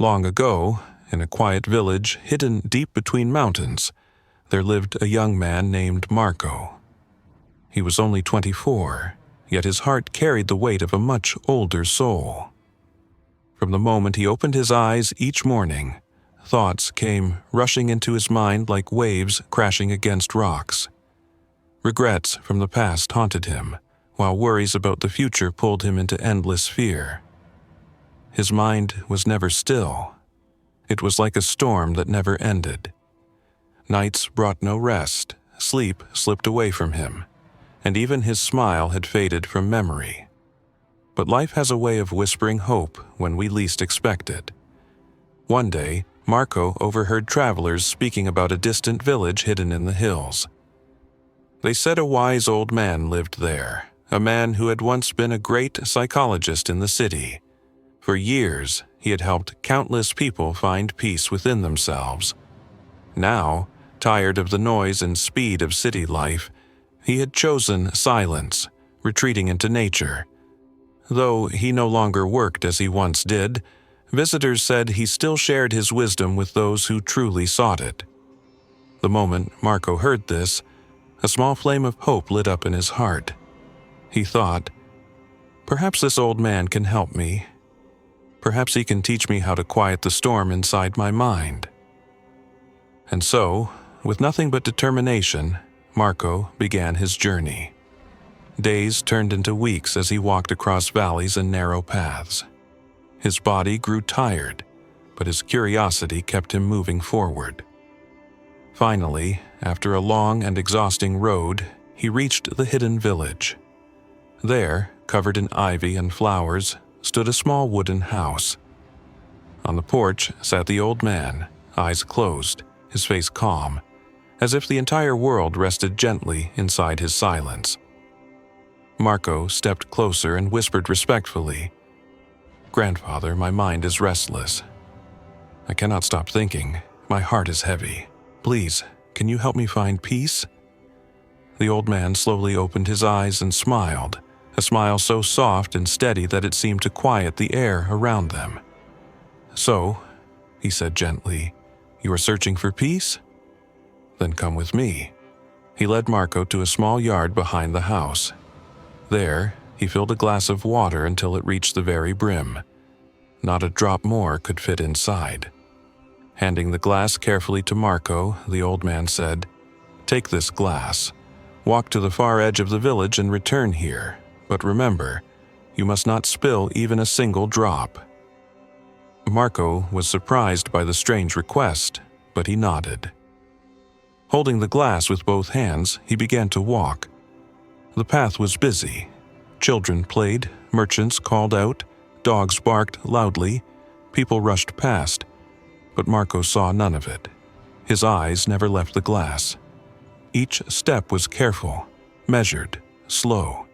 Long ago, in a quiet village hidden deep between mountains, there lived a young man named Marco. He was only 24, yet his heart carried the weight of a much older soul. From the moment he opened his eyes each morning, thoughts came rushing into his mind like waves crashing against rocks. Regrets from the past haunted him, while worries about the future pulled him into endless fear. His mind was never still. It was like a storm that never ended. Nights brought no rest, sleep slipped away from him, and even his smile had faded from memory. But life has a way of whispering hope when we least expect it. One day, Marco overheard travelers speaking about a distant village hidden in the hills. They said a wise old man lived there, a man who had once been a great psychologist in the city. For years, he had helped countless people find peace within themselves. Now, tired of the noise and speed of city life, he had chosen silence, retreating into nature. Though he no longer worked as he once did, visitors said he still shared his wisdom with those who truly sought it. The moment Marco heard this, a small flame of hope lit up in his heart. He thought, "Perhaps this old man can help me. Perhaps he can teach me how to quiet the storm inside my mind." And so, with nothing but determination, Marco began his journey. Days turned into weeks as he walked across valleys and narrow paths. His body grew tired, but his curiosity kept him moving forward. Finally, after a long and exhausting road, he reached the hidden village. There, covered in ivy and flowers, stood a small wooden house. On the porch sat the old man, eyes closed, his face calm, as if the entire world rested gently inside his silence. Marco stepped closer and whispered respectfully, "Grandfather, my mind is restless. I cannot stop thinking. My heart is heavy. Please, can you help me find peace?" The old man slowly opened his eyes and smiled, a smile so soft and steady that it seemed to quiet the air around them. "So," he said gently, "you are searching for peace? Then come with me." He led Marco to a small yard behind the house. There, he filled a glass of water until it reached the very brim. Not a drop more could fit inside. Handing the glass carefully to Marco, the old man said, "Take this glass. Walk to the far edge of the village and return here. But remember, you must not spill even a single drop." Marco was surprised by the strange request, but he nodded. Holding the glass with both hands, he began to walk. The path was busy. Children played, merchants called out, dogs barked loudly, people rushed past. But Marco saw none of it. His eyes never left the glass. Each step was careful, measured, slow.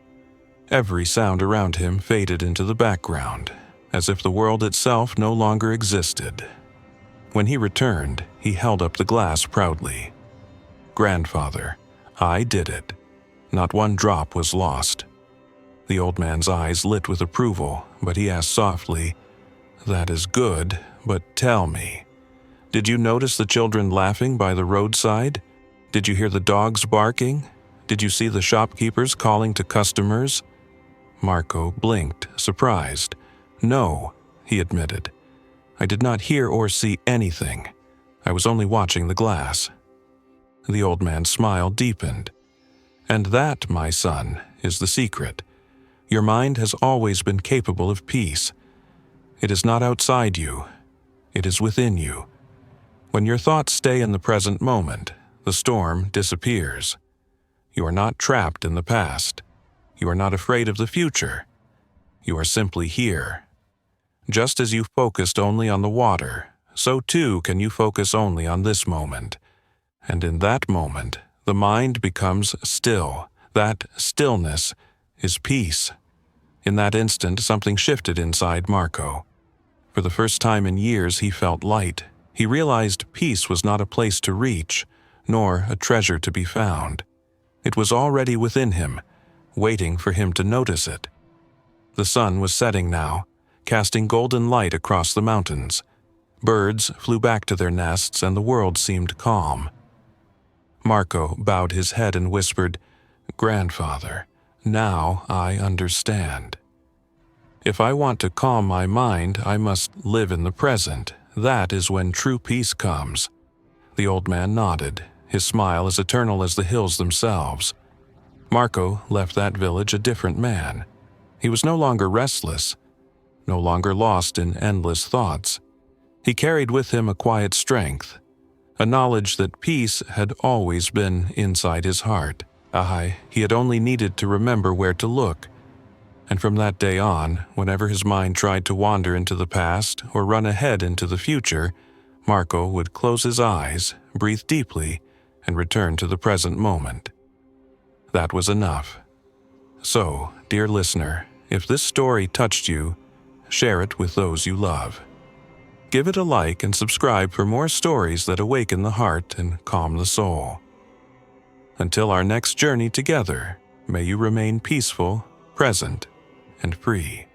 Every sound around him faded into the background, as if the world itself no longer existed. When he returned, he held up the glass proudly. "Grandfather, I did it. Not one drop was lost." The old man's eyes lit with approval, but he asked softly, "That is good, but tell me, did you notice the children laughing by the roadside? Did you hear the dogs barking? Did you see the shopkeepers calling to customers?" Marco blinked, surprised. "No," he admitted. "I did not hear or see anything. I was only watching the glass." The old man's smile deepened. "And that, my son, is the secret. Your mind has always been capable of peace. It is not outside you. It is within you. When your thoughts stay in the present moment, the storm disappears. You are not trapped in the past. You are not afraid of the future. You are simply here. Just as you focused only on the water, so too can you focus only on this moment. And in that moment, the mind becomes still. That stillness is peace." In that instant, something shifted inside Marco. For the first time in years, he felt light. He realized peace was not a place to reach, nor a treasure to be found. It was already within him, waiting for him to notice it. The sun was setting now, casting golden light across the mountains. Birds flew back to their nests and the world seemed calm. Marco bowed his head and whispered, "Grandfather, now I understand. If I want to calm my mind, I must live in the present. That is when true peace comes." The old man nodded, his smile as eternal as the hills themselves. Marco left that village a different man. He was no longer restless, no longer lost in endless thoughts. He carried with him a quiet strength, a knowledge that peace had always been inside his heart. He had only needed to remember where to look. And from that day on, whenever his mind tried to wander into the past or run ahead into the future, Marco would close his eyes, breathe deeply, and return to the present moment. That was enough. So, dear listener, if this story touched you, share it with those you love. Give it a like and subscribe for more stories that awaken the heart and calm the soul. Until our next journey together, may you remain peaceful, present, and free.